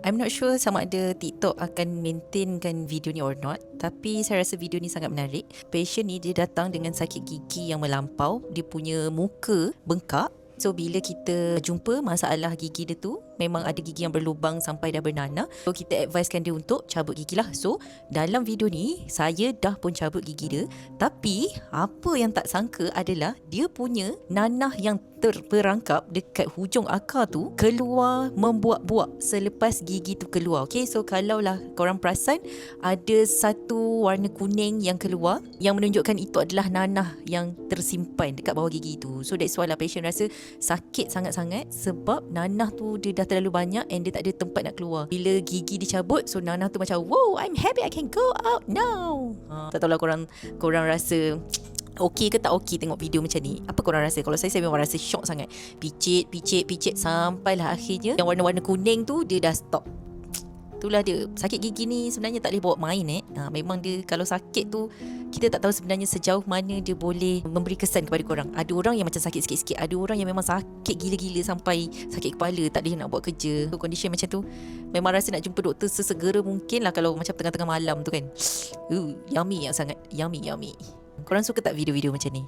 I'm not sure sama ada TikTok akan maintainkan video ni or not, tapi saya rasa video ni sangat menarik. Patient ni dia datang dengan sakit gigi yang melampau, dia punya muka bengkak. So bila kita jumpa masalah gigi dia tu, memang ada gigi yang berlubang sampai dah bernanah. So kita advisekan dia untuk cabut gigi lah. So dalam video ni saya dah pun cabut gigi dia. Tapi apa yang tak sangka adalah dia punya nanah yang terperangkap dekat hujung akar tu keluar membuak-buak selepas gigi tu keluar. Okay, so kalaulah korang perasan ada satu warna kuning yang keluar yang menunjukkan itu adalah nanah yang tersimpan dekat bawah gigi tu. So that's why lah patient rasa sakit sangat-sangat sebab nanah tu dia dah terlalu banyak and dia tak ada tempat nak keluar. Bila gigi dicabut, so nanah tu macam wow, I'm happy I can go out now. Tak tahulah korang rasa okey ke tak okey tengok video macam ni. Apa korang rasa? Kalau saya memang rasa shock sangat. Picit sampailah akhirnya yang warna-warna kuning tu dia dah stop. Itulah dia. Sakit gigi ni sebenarnya tak boleh bawa main memang dia kalau sakit tu kita tak tahu sebenarnya sejauh mana dia boleh memberi kesan kepada korang. Ada orang yang macam sakit sikit-sikit, ada orang yang memang sakit gila-gila sampai sakit kepala, tak boleh nak buat kerja. So condition macam tu memang rasa nak jumpa doktor sesegera mungkin lah kalau macam tengah-tengah malam tu kan. Yummy sangat. Yummy. Korang suka tak video-video macam ni?